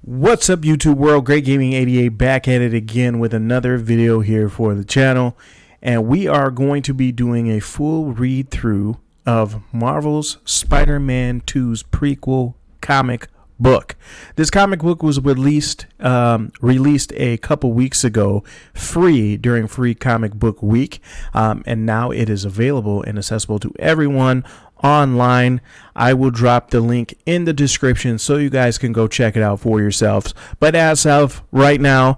What's up, YouTube world? Great Gaming 88 back at it again with another video here for the channel, and we are going to be doing a full read through of Marvel's Spider-Man 2's prequel comic book. This comic book was released a couple weeks ago, free during Free Comic Book Week, and now it is available and accessible to everyone online. I will drop the link in the description so you guys can go check it out for yourselves. But as of right now,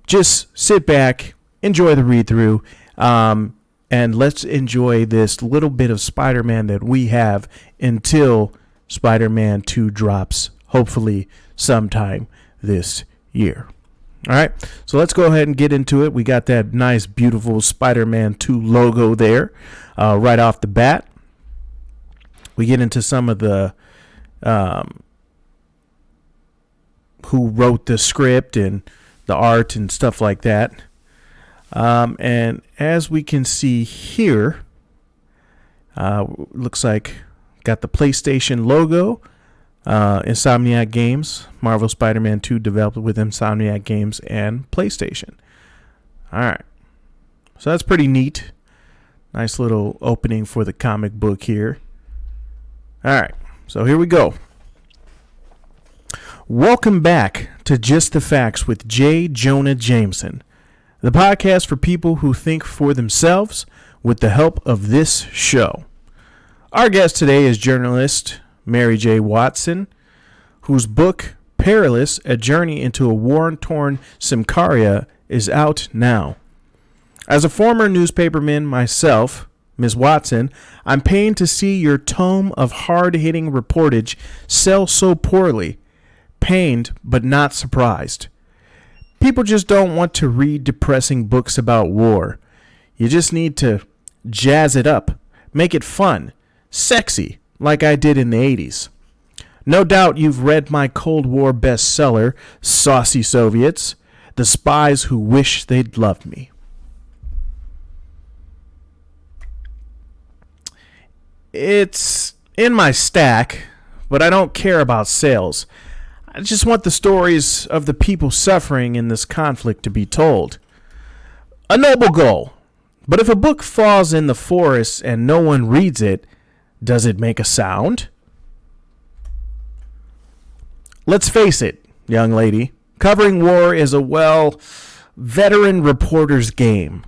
just sit back, enjoy the read through, and let's enjoy this little bit of Spider-Man that we have until Spider-Man 2 drops, hopefully sometime this year. All right, so let's go ahead and get into it. We got that nice, beautiful Spider-Man 2 logo there right off the bat. We get into some of the who wrote the script and the art and stuff like that. And as we can see here, looks like got the PlayStation logo, Insomniac Games, Marvel Spider-Man 2 developed with Insomniac Games and PlayStation. All right, so that's pretty neat. Nice little opening for the comic book here. All right, so here we go. Welcome back to Just the Facts with J. Jonah Jameson, the podcast for people who think for themselves with the help of this show. Our guest today is journalist Mary J. Watson, whose book, Perilous, A Journey into a War-Torn Symkaria, is out now. As a former newspaperman myself, Ms. Watson, I'm pained to see your tome of hard-hitting reportage sell so poorly. Pained, but not surprised. People just don't want to read depressing books about war. You just need to jazz it up, make it fun, sexy, like I did in the 80s. No doubt you've read my Cold War bestseller, Saucy Soviets, The Spies Who Wish They'd Loved Me. It's in my stack, but I don't care about sales. I just want the stories of the people suffering in this conflict to be told. A noble goal. But if a book falls in the forest and no one reads it, does it make a sound? Let's face it, young lady. Covering war is a, veteran reporter's game.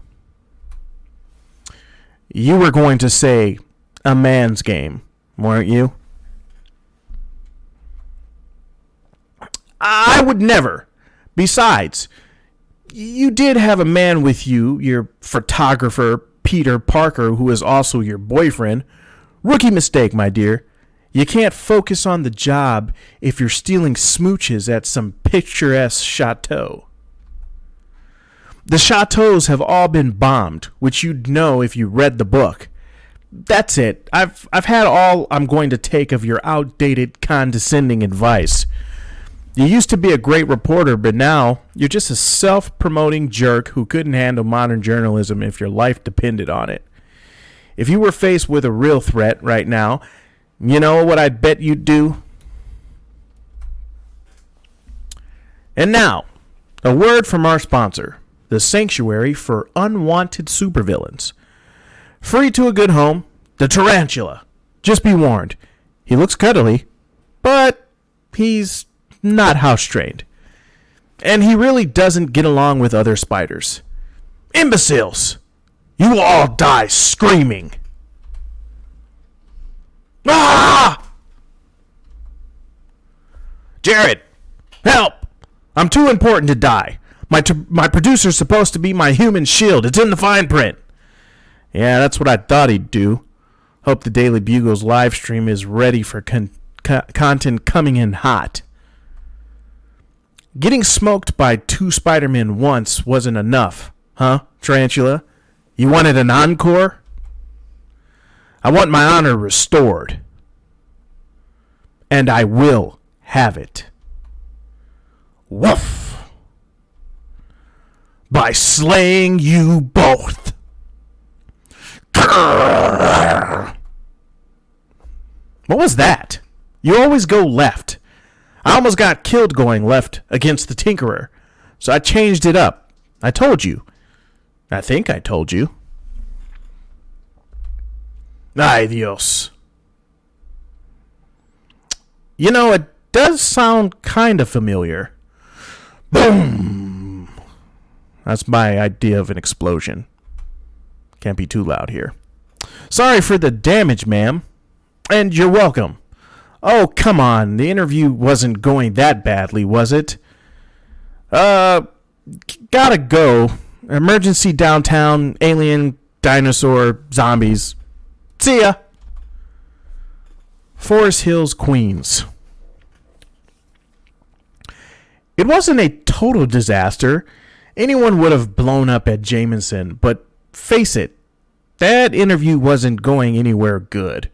You were going to say a man's game, weren't you? I would never. Besides, you did have a man with you, your photographer, Peter Parker, who is also your boyfriend. Rookie mistake, my dear. You can't focus on the job if you're stealing smooches at some picturesque chateau. The chateaus have all been bombed, which you'd know if you read the book. That's it. I've had all I'm going to take of your outdated, condescending advice. You used to be a great reporter, but now you're just a self-promoting jerk who couldn't handle modern journalism if your life depended on it. If you were faced with a real threat right now, you know what I bet you'd do? And now, a word from our sponsor, the Sanctuary for Unwanted Supervillains. Free to a good home, the Tarantula. Just be warned, he looks cuddly, but he's not house-trained. And he really doesn't get along with other spiders. Imbeciles! You will all die screaming. Ah! Jared, help! I'm too important to die. My producer's supposed to be my human shield. It's in the fine print. Yeah, that's what I thought he'd do. Hope the Daily Bugle's live stream is ready for content coming in hot. Getting smoked by 2 Spider-Men once wasn't enough, huh, Tarantula? You wanted an encore? I want my honor restored. And I will have it. Woof! By slaying you both. What was that? You always go left. I almost got killed going left against the Tinkerer, so I changed it up. I told you. I think I told you. Ay Dios. You know, it does sound kind of familiar. Boom! That's my idea of an explosion. Can't be too loud here. Sorry for the damage, ma'am. And you're welcome. Oh, come on. The interview wasn't going that badly, was it? Gotta go. Emergency downtown, alien, dinosaur, zombies. See ya. Forest Hills, Queens. It wasn't a total disaster. Anyone would have blown up at Jameson, but face it, that interview wasn't going anywhere good.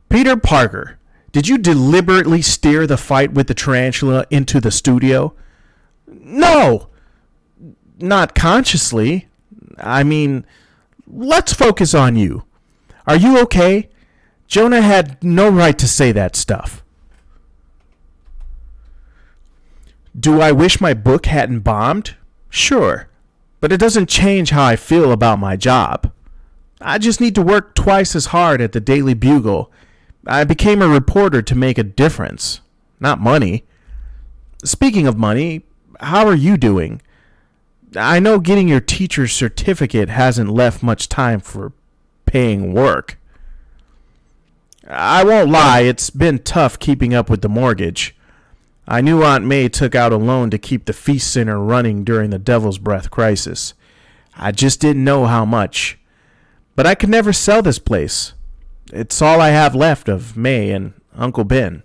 Peter Parker, did you deliberately steer the fight with the tarantula into the studio? No! Not consciously. I mean, let's focus on you. Are you okay? Jonah had no right to say that stuff. Do I wish my book hadn't bombed? Sure, but it doesn't change how I feel about my job. I just need to work twice as hard at the Daily Bugle. I became a reporter to make a difference, not money. Speaking of money, how are you doing? I know getting your teacher's certificate hasn't left much time for paying work. I won't lie, it's been tough keeping up with the mortgage. I knew Aunt May took out a loan to keep the feast center running during the Devil's Breath crisis. I just didn't know how much. But I could never sell this place. It's all I have left of May and Uncle Ben.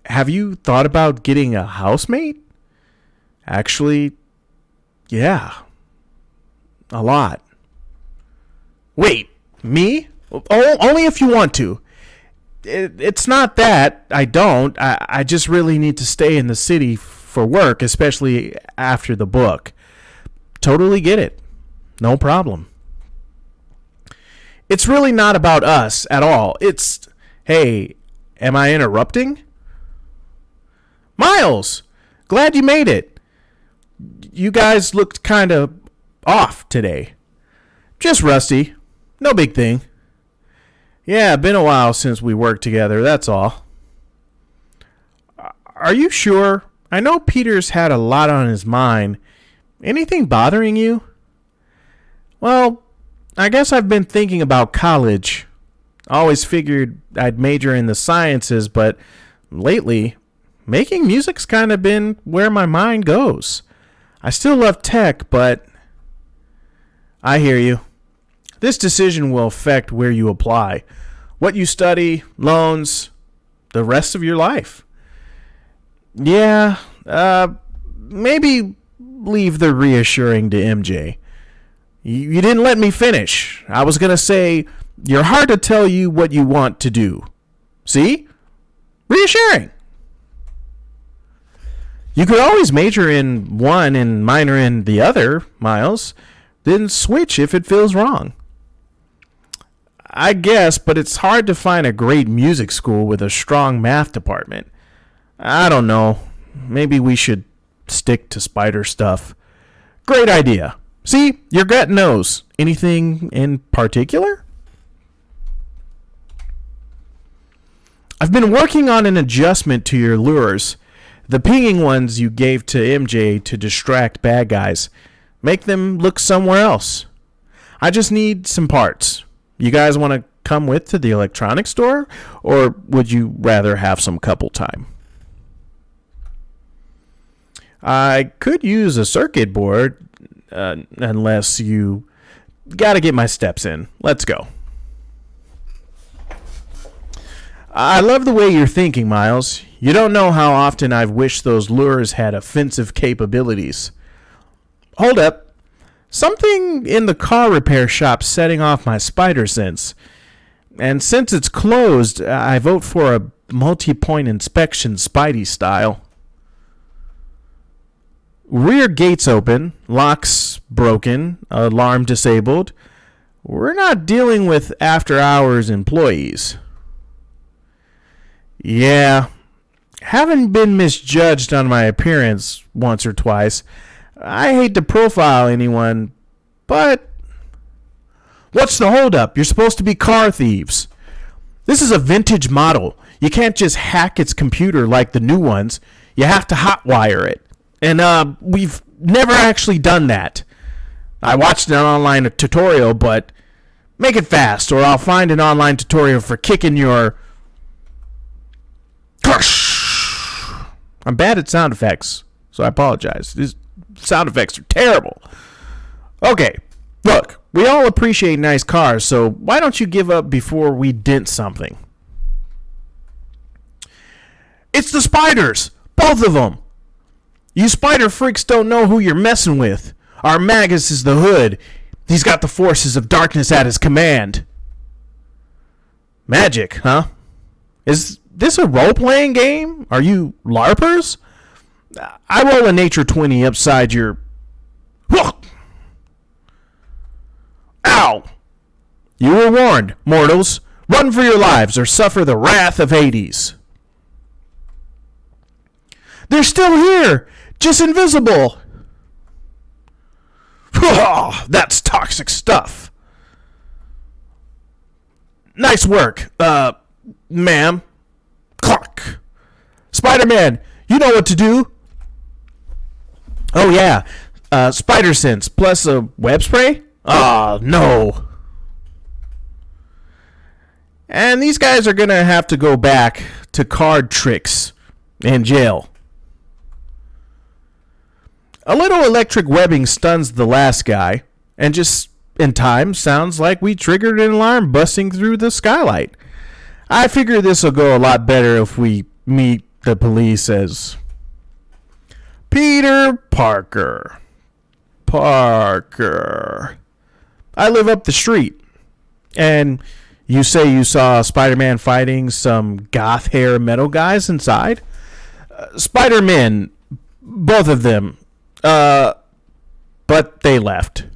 Have you thought about getting a housemate? Actually, yeah. A lot. Wait, me? Only if you want to. It's not that I don't. I just really need to stay in the city for work, especially after the book. Totally get it. No problem. It's really not about us at all. It's, hey, am I interrupting? Miles, glad you made it. You guys looked kind of off today. Just rusty. No big thing. Yeah, been a while since we worked together, that's all. Are you sure? I know Peter's had a lot on his mind. Anything bothering you? Well, I guess I've been thinking about college. Always figured I'd major in the sciences, but lately, making music's kind of been where my mind goes. I still love tech, but I hear you. This decision will affect where you apply, what you study, loans, the rest of your life. Yeah, maybe leave the reassuring to MJ. You didn't let me finish. I was going to say, you're hard to tell you what you want to do. See? Reassuring. You could always major in one and minor in the other, Miles. Then switch if it feels wrong. I guess, but it's hard to find a great music school with a strong math department. I don't know. Maybe we should stick to spider stuff. Great idea. See, your gut knows. Anything in particular? I've been working on an adjustment to your lures. The pinging ones you gave to MJ to distract bad guys. Make them look somewhere else. I just need some parts. You guys want to come with to the electronics store? Or would you rather have some couple time? I could use a circuit board, unless you got to get my steps in. Let's go. I love the way you're thinking, Miles. You don't know how often I've wished those lures had offensive capabilities. Hold up. Something in the car repair shop setting off my spider sense. And since it's closed, I vote for a multi-point inspection Spidey style. Rear gates open, locks broken, alarm disabled. We're not dealing with after-hours employees. Yeah, having been misjudged on my appearance once or twice, I hate to profile anyone, but what's the holdup? You're supposed to be car thieves. This is a vintage model. You can't just hack its computer like the new ones. You have to hotwire it. And we've never actually done that. I watched an online tutorial, but make it fast or I'll find an online tutorial for kicking your... I'm bad at sound effects, so I apologize. These sound effects are terrible. Okay, look, we all appreciate nice cars, so why don't you give up before we dent something? It's the spiders! Both of them! You spider freaks don't know who you're messing with. Our Magus is the hood. He's got the forces of darkness at his command. Magic, huh? Is this a role-playing game? Are you LARPers? I roll a nature 20 upside your... Ow! You were warned, mortals. Run for your lives or suffer the wrath of Hades. They're still here! Just invisible! That's toxic stuff. Nice work, ma'am. Clark. Spider-Man, you know what to do. Oh, yeah. Spider sense plus a web spray? Oh, no. And these guys are going to have to go back to card tricks and jail. A little electric webbing stuns the last guy, and just in time sounds like we triggered an alarm busting through the skylight. I figure this will go a lot better if we meet the police as Peter Parker. I live up the street, and you say you saw Spider-Man fighting some goth hair metal guys inside? Spider-Men, both of them. But they left.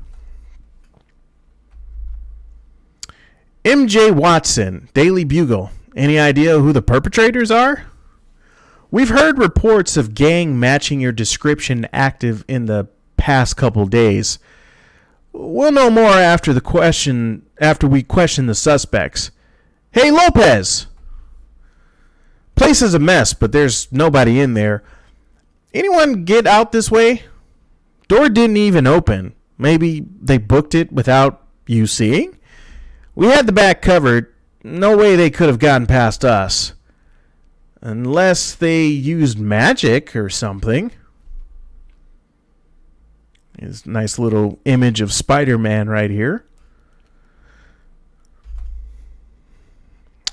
MJ Watson, Daily Bugle. Any idea who the perpetrators are? We've heard reports of gang matching your description active in the past couple days. We'll know more after we question the suspects. Hey, Lopez! Place is a mess, but there's nobody in there. Anyone get out this way? Door didn't even open. Maybe they booked it without you seeing? We had the back covered. No way they could have gotten past us. Unless they used magic or something. There's a nice little image of Spider-Man right here.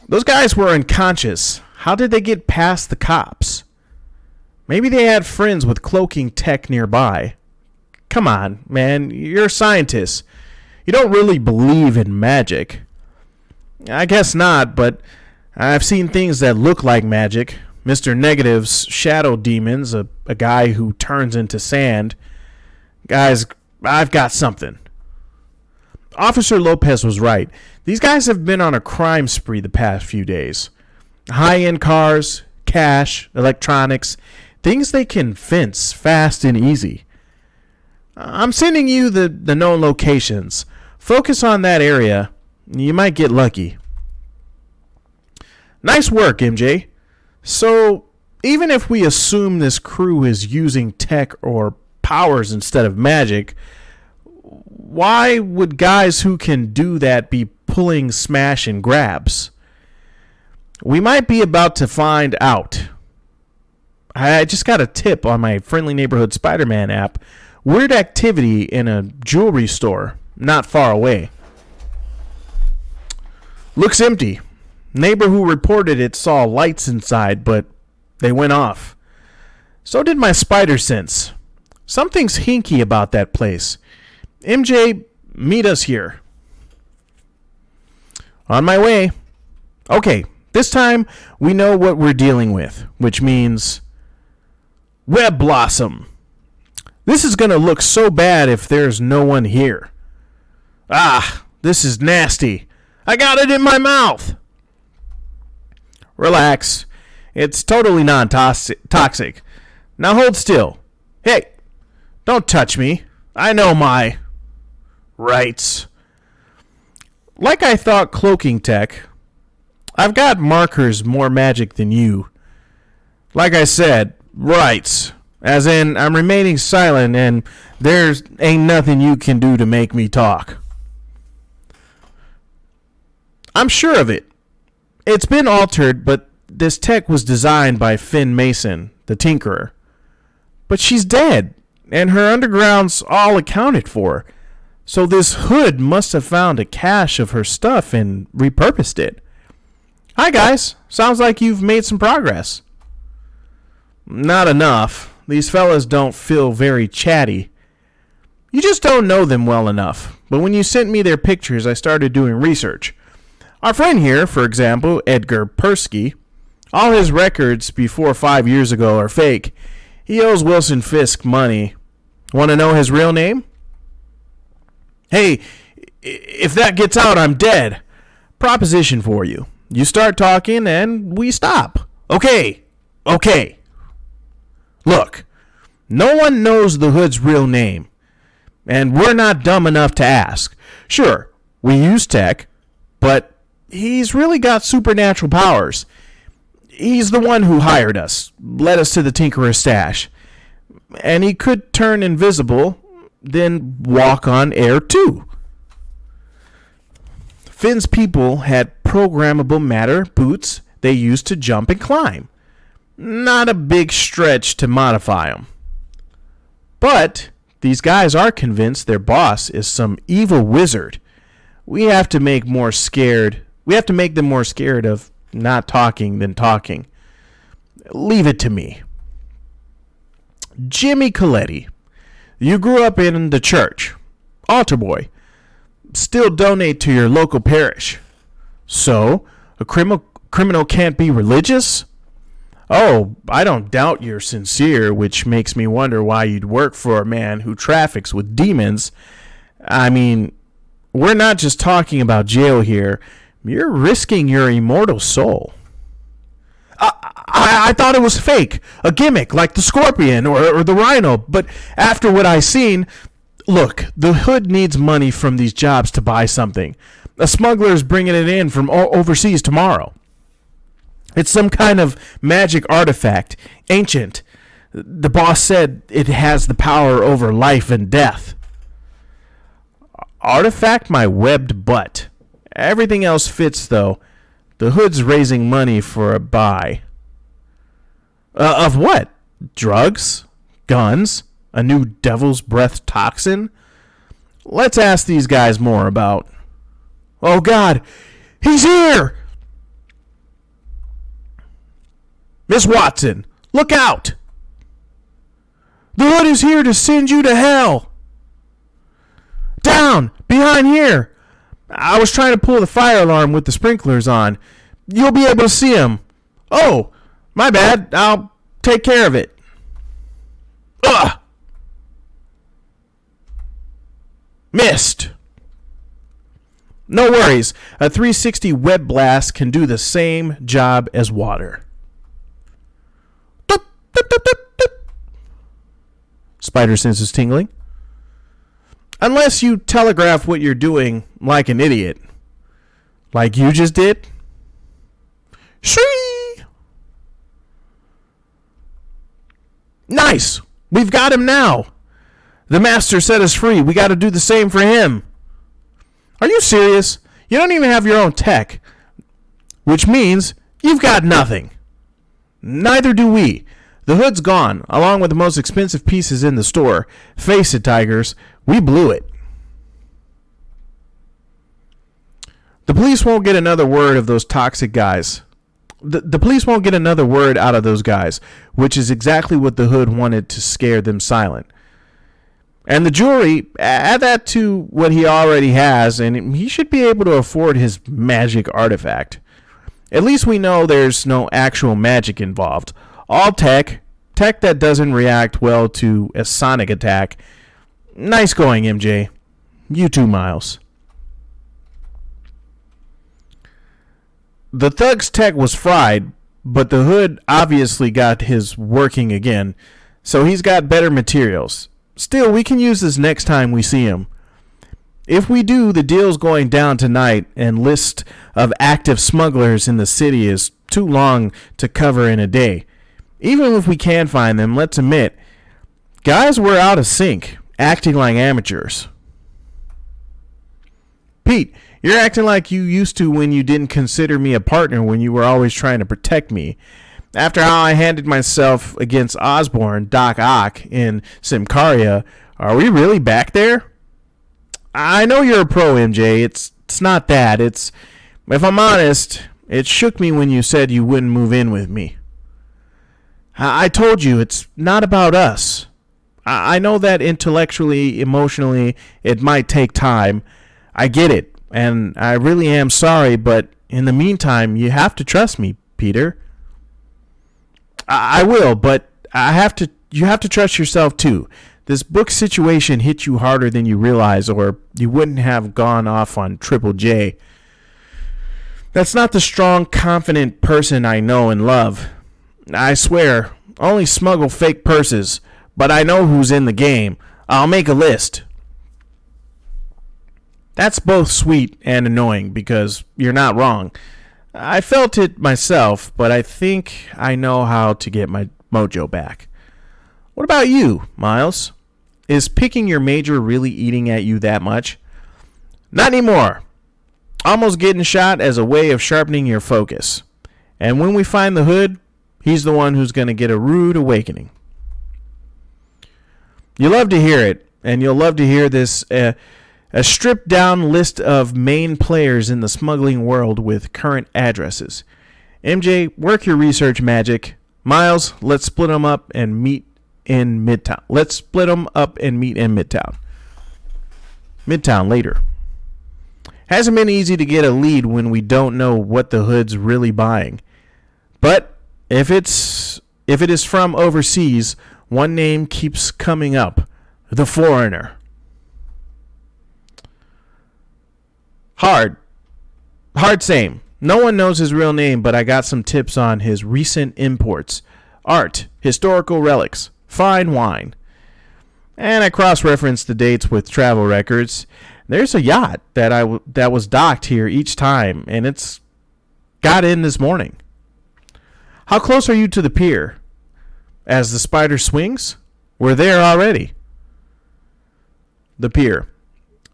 Those guys were unconscious. How did they get past the cops? Maybe they had friends with cloaking tech nearby. Come on, man. You're a scientist. You don't really believe in magic. I guess not, but I've seen things that look like magic. Mr. Negative's shadow demons, a guy who turns into sand. Guys, I've got something. Officer Lopez was right. These guys have been on a crime spree the past few days. High-end cars, cash, electronics, things they can fence fast and easy. I'm sending you the known locations. Focus on that area. You might get lucky. Nice work, MJ. So, even if we assume this crew is using tech or powers instead of magic, why would guys who can do that be pulling smash and grabs? We might be about to find out. I just got a tip on my Friendly Neighborhood Spider-Man app. Weird activity in a jewelry store not far away. Looks empty. Neighbor who reported it saw lights inside, but they went off. So did my spider sense. Something's hinky about that place. MJ, meet us here. On my way. Okay, this time we know what we're dealing with, which means Web Blossom. This is going to look so bad if there's no one here. Ah, this is nasty. I got it in my mouth. Relax. It's totally non-toxic. Now hold still. Hey, don't touch me. I know my rights. Like I thought cloaking tech, I've got markers more magic than you. Like I said, rights. As in, I'm remaining silent and there's ain't nothing you can do to make me talk. I'm sure of it. It's been altered, but this tech was designed by Finn Mason, the Tinkerer. But she's dead, and her underground's all accounted for. So this hood must have found a cache of her stuff and repurposed it. Hi guys, sounds like you've made some progress. Not enough. These fellas don't feel very chatty. You just don't know them well enough. But when you sent me their pictures, I started doing research. Our friend here, for example, Edgar Persky, all his records before 5 years ago are fake. He owes Wilson Fisk money. Want to know his real name? Hey, if that gets out, I'm dead. Proposition for you. You start talking and we stop. Okay. Look, no one knows the hood's real name. And we're not dumb enough to ask. Sure, we use tech, but he's really got supernatural powers. He's the one who hired us, led us to the Tinkerer's stash. And he could turn invisible, then walk on air too. Finn's people had programmable matter boots they used to jump and climb. Not a big stretch to modify them. But these guys are convinced their boss is some evil wizard. We have to make them more scared of not talking than talking. Leave it to me. Jimmy Coletti, you grew up in the church. Altar boy. Still donate to your local parish. So, a criminal can't be religious? Oh, I don't doubt you're sincere, which makes me wonder why you'd work for a man who traffics with demons. I mean, we're not just talking about jail here. You're risking your immortal soul. I thought it was fake, a gimmick like the Scorpion or the Rhino, but after what I seen, look, the hood needs money from these jobs to buy something. A smuggler's bringing it in from overseas tomorrow. It's some kind of magic artifact, ancient. The boss said it has the power over life and death. Artifact my webbed butt. Everything else fits, though. The hood's raising money for a buy. Of what? Drugs? Guns? A new devil's breath toxin? Let's ask these guys more about... Oh, God! He's here! Miss Watson, look out! The hood is here to send you to hell! Down! Behind here! I was trying to pull the fire alarm with the sprinklers on. You'll be able to see him. Oh, my bad. I'll take care of it. Ugh! Missed. No worries. A 360 web blast can do the same job as water. Doop, doop, doop, doop, doop. Spider senses tingling. Unless you telegraph what you're doing like an idiot. Like you just did. Shee! Nice! We've got him now. The master set us free. We got to do the same for him. Are you serious? You don't even have your own tech. Which means you've got nothing. Neither do we. The hood's gone, along with the most expensive pieces in the store. Face it, Tigers. We blew it. The police won't get another word of those toxic guys. The police won't get another word out of those guys, which is exactly what the hood wanted to scare them silent. And the jury, add that to what he already has, and he should be able to afford his magic artifact. At least we know there's no actual magic involved. All tech that doesn't react well to a sonic attack. Nice going, MJ. You too, Miles. The thug's tech was fried, but the hood obviously got his working again, so he's got better materials. Still, we can use this next time we see him. If we do, the deal's going down tonight, and list of active smugglers in the city is too long to cover in a day. Even if we can find them, let's admit, guys were out of sync, acting like amateurs. Pete, you're acting like you used to when you didn't consider me a partner when you were always trying to protect me. After how I handed myself against Osborne, Doc Ock, in Simcaria, are we really back there? I know you're a pro, MJ. It's not that. If I'm honest, it shook me when you said you wouldn't move in with me. I told you it's not about us. I know that intellectually, emotionally, it might take time. I get it, and I really am sorry, but in the meantime, you have to trust me, Peter. I will, but you have to trust yourself too. This book situation hit you harder than you realize, or you wouldn't have gone off on Triple J. That's not the strong, confident person I know and love. I swear, only smuggle fake purses, but I know who's in the game. I'll make a list. That's both sweet and annoying, because you're not wrong. I felt it myself, but I think I know how to get my mojo back. What about you, Miles? Is picking your major really eating at you that much? Not anymore. Almost getting shot as a way of sharpening your focus. And when we find the hood, he's the one who's going to get a rude awakening. You love to hear it, and you'll love to hear this a stripped down list of main players in the smuggling world with current addresses. MJ, work your research magic. Miles, let's split them up and meet in Midtown. Midtown later. Hasn't been easy to get a lead when we don't know what the hood's really buying. But if it is from overseas, one name keeps coming up. The Foreigner. Hard same. No one knows his real name, but I got some tips on his recent imports. Art, historical relics, fine wine. And I cross-referenced the dates with travel records. There's a yacht that was docked here each time, and it's got in this morning. How close are you to the pier? As the spider swings? We're there already. The pier.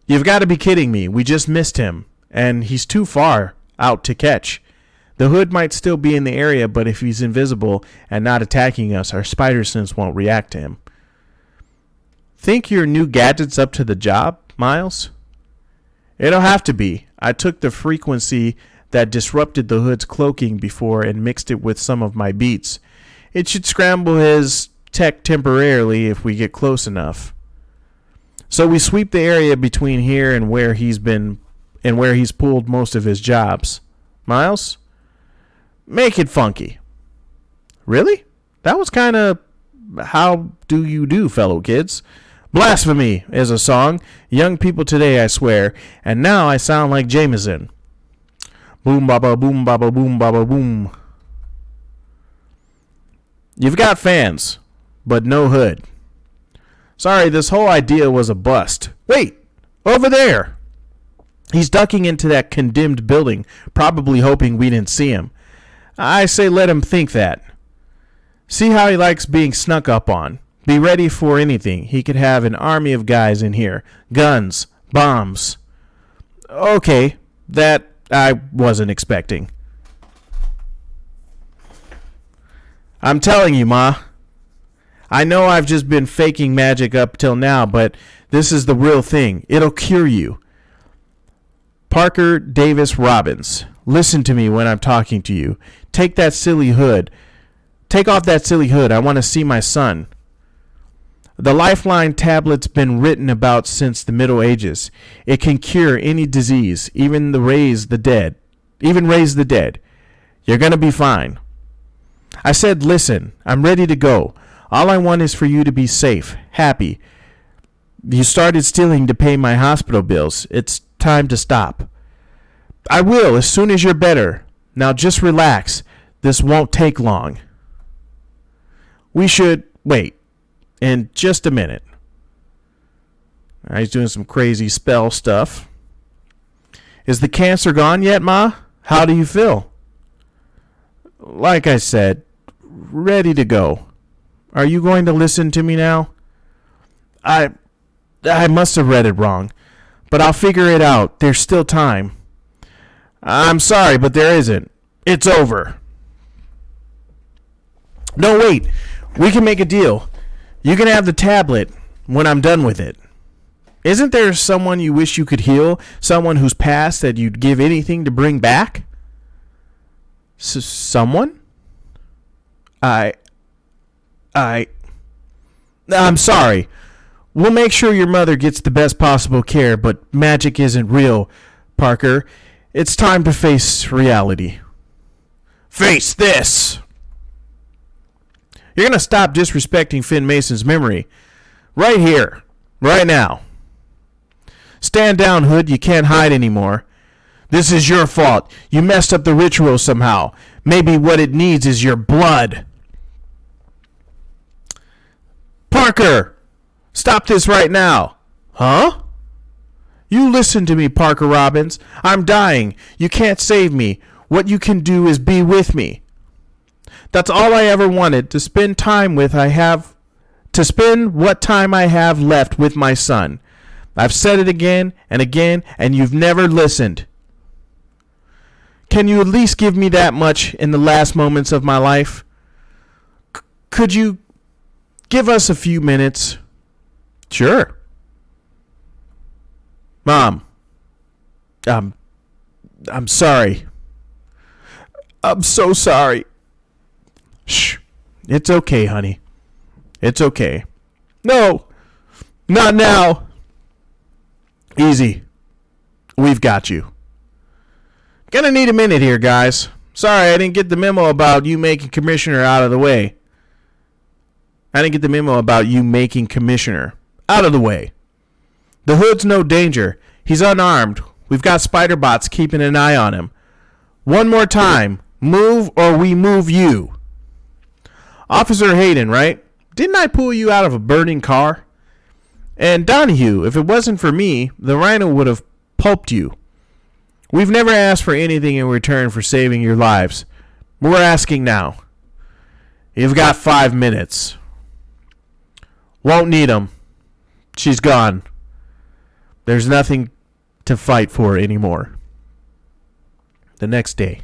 You've got to be kidding me. We just missed him, and he's too far out to catch. The hood might still be in the area, but if he's invisible and not attacking us, our spider sense won't react to him. Think your new gadget's up to the job, Miles? It'll have to be. I took the frequency that disrupted the hood's cloaking before and mixed it with some of my beats. It should scramble his tech temporarily if we get close enough. So we sweep the area between here and where he's pulled most of his jobs. Miles? Make it funky. Really? That was kind of how do you do, fellow kids. Blasphemy is a song. Young people today, I swear. And now I sound like Jameson. Boom, baba, boom, baba, boom, baba, boom. You've got fans, but no hood. Sorry, this whole idea was a bust. Wait, over there. He's ducking into that condemned building, probably hoping we didn't see him. I say let him think that. See how he likes being snuck up on. Be ready for anything. He could have an army of guys in here. Guns, bombs. Okay, that I wasn't expecting. I'm telling you, Ma. I know I've just been faking magic up till now, but this is the real thing. It'll cure you. Parker Davis Robbins, listen to me when I'm talking to you. Take that silly hood. Take off that silly hood. I want to see my son. The Lifeline tablet's been written about since the Middle Ages. It can cure any disease, even raise the dead. You're going to be fine. I said, listen, I'm ready to go. All I want is for you to be safe, happy. You started stealing to pay my hospital bills. It's time to stop. I will, as soon as you're better. Now just relax. This won't take long. We should wait in just a minute. He's doing some crazy spell stuff. Is the cancer gone yet, Ma? How do you feel? Like I said, ready to go. Are you going to listen to me now? I must have read it wrong, but I'll figure it out. There's still time. I'm sorry, but there isn't. It's over. No, wait. We can make a deal. You can have the tablet when I'm done with it. Isn't there someone you wish you could heal? Someone who's passed that you'd give anything to bring back? Someone? I'm sorry. We'll make sure your mother gets the best possible care, but magic isn't real, Parker. It's time to face reality. Face this! You're going to stop disrespecting Finn Mason's memory. Right here. Right now. Stand down, Hood. You can't hide anymore. This is your fault. You messed up the ritual somehow. Maybe what it needs is your blood. Parker! Stop this right now. Huh? You listen to me, Parker Robbins. I'm dying. You can't save me. What you can do is be with me. That's all I ever wanted, to spend what time I have left with my son. I've said it again and again, and you've never listened. Can you at least give me that much in the last moments of my life? Could you give us a few minutes? Sure. Mom, I'm sorry. I'm so sorry. Shh. It's okay, honey. It's okay. No, not now. Easy. We've got you. Gonna need a minute here, guys. Sorry, I didn't get the memo about you making Commissioner out of the way. The Hood's no danger. He's unarmed. We've got spider bots keeping an eye on him. One more time. Move or we move you. Officer Hayden, right? Didn't I pull you out of a burning car? And Donahue, if it wasn't for me, the Rhino would have pulped you. We've never asked for anything in return for saving your lives. We're asking now. You've got 5 minutes. Won't need 'em. She's gone. There's nothing to fight for anymore. The next day.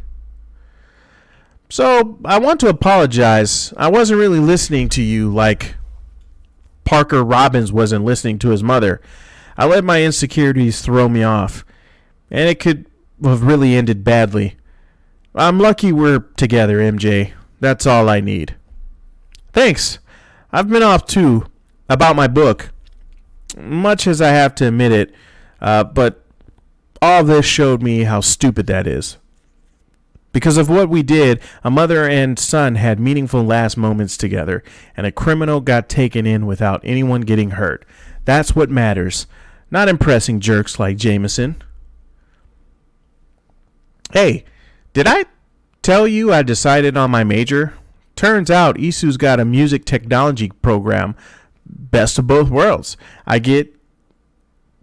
So, I want to apologize. I wasn't really listening to you like Parker Robbins wasn't listening to his mother. I let my insecurities throw me off, and it could have really ended badly. I'm lucky we're together, MJ. That's all I need. Thanks. I've been off too about my book, much as I have to admit it, but all this showed me how stupid that is. Because of what we did, a mother and son had meaningful last moments together, and a criminal got taken in without anyone getting hurt. That's what matters, not impressing jerks like Jameson. Hey, did I tell you I decided on my major? Turns out Isu's got a music technology program, best of both worlds. I get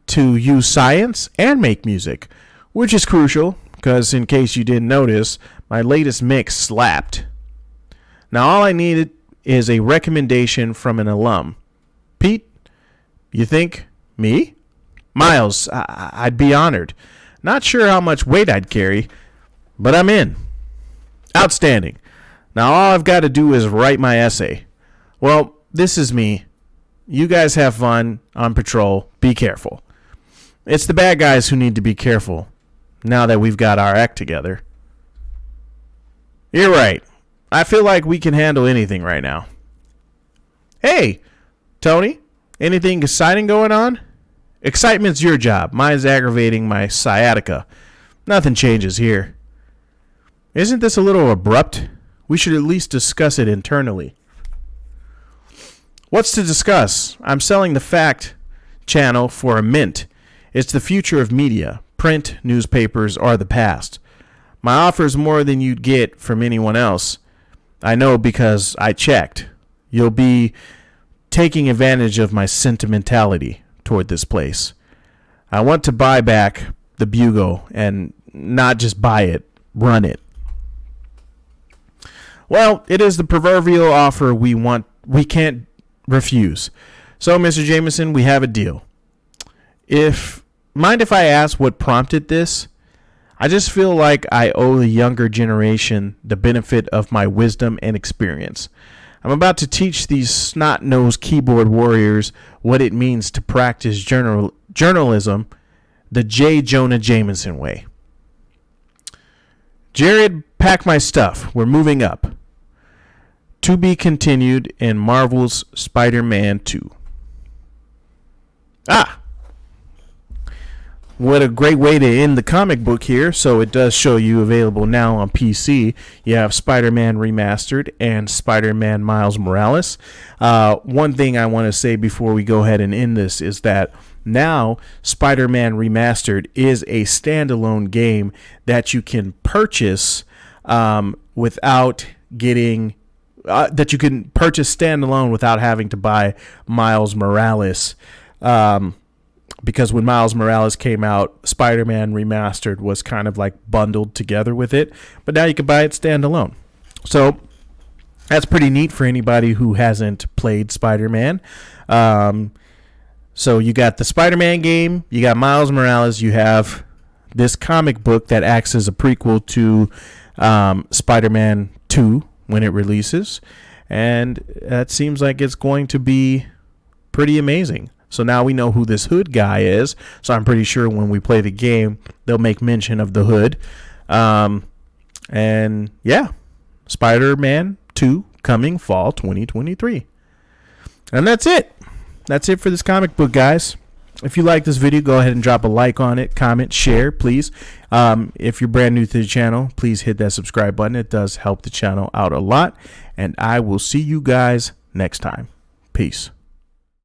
to use science and make music, which is crucial. Because in case you didn't notice, my latest mix slapped. Now all I needed is a recommendation from an alum. Pete, you think? Me? Miles, I'd be honored. Not sure how much weight I'd carry, but I'm in. Outstanding. Now all I've got to do is write my essay. Well, this is me. You guys have fun on patrol. Be careful. It's the bad guys who need to be careful. Now that we've got our act together. You're right. I feel like we can handle anything right now. Hey, Tony, anything exciting going on? Excitement's your job. Mine's aggravating my sciatica. Nothing changes here. Isn't this a little abrupt? We should at least discuss it internally. What's to discuss? I'm selling the fact channel for a mint. It's the future of media. Print, newspapers are the past. My offer is more than you'd get from anyone else. I know because I checked. You'll be taking advantage of my sentimentality toward this place. I want to buy back the Bugle and not just buy it, run it. Well, it is the proverbial offer we can't refuse. So, Mr. Jameson, we have a deal. Mind if I ask what prompted this? I just feel like I owe the younger generation the benefit of my wisdom and experience. I'm about to teach these snot-nosed keyboard warriors what it means to practice journalism the J. Jonah Jameson way. Jared, pack my stuff. We're moving up. To be continued in Marvel's Spider-Man 2. What a great way to end the comic book here. So it does show you available now on PC. You have Spider-Man Remastered and Spider-Man Miles Morales. One thing I want to say before we go ahead and end this is that now Spider-Man Remastered is a standalone game that you can purchase without getting... that you can purchase standalone without having to buy Miles Morales. Because when Miles Morales came out, Spider-Man Remastered was kind of like bundled together with it. But now you can buy it standalone. So that's pretty neat for anybody who hasn't played Spider-Man. So you got the Spider-Man game, you got Miles Morales, you have this comic book that acts as a prequel to Spider-Man 2 when it releases. And that seems like it's going to be pretty amazing. So now we know who this Hood guy is. So I'm pretty sure when we play the game, they'll make mention of the Hood. And yeah, Spider-Man 2 coming fall 2023. And that's it. That's it for this comic book, guys. If you like this video, go ahead and drop a like on it, comment, share, please. If you're brand new to the channel, please hit that subscribe button. It does help the channel out a lot. And I will see you guys next time. Peace.